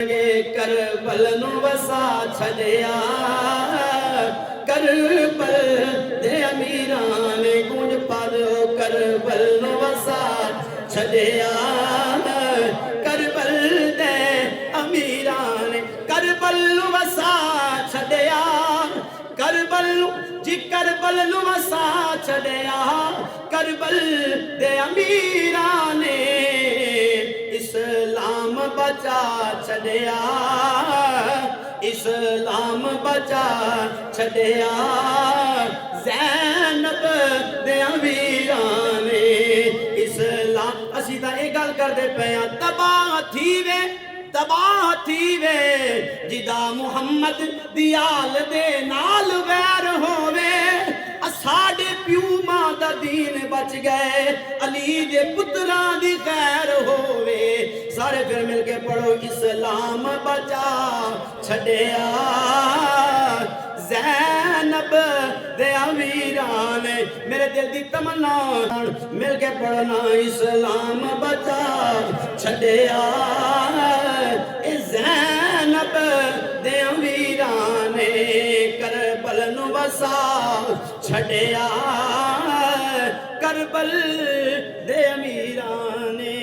करबल नु वसा छड़िया करबल दे अमीरां ने गुंज पर करबल नु वसा छड़िया करबल दे अमीरां ने करबल नु वसा छड़िया करबल जी करबल नु वसा छड़िया करबल दे अमीरां ने इस्लाम बचा छड़िया इस्लाम बचा छड़िया ज़ैनब दे वीरां ने इस्लाम असी तां ये गल करदे पे आ तबाह थी वे जिदा मुहम्मद दी आल दे नाल वैर होवे साडे प्यू मां दा दीन बच गए अली दे पुत्रां दी खैर होवे सारे फिर मिल के पढ़ो इस्लाम बचा छड़िया ज़ैनब दे वीरां ने मेरे दिल दी तमन्ना मिल के पढ़ना इस्लाम बचा छड़िया ज़ैनब दे वीरां ने करबल नु वसा छड़िया करबल दे अमीरां ने।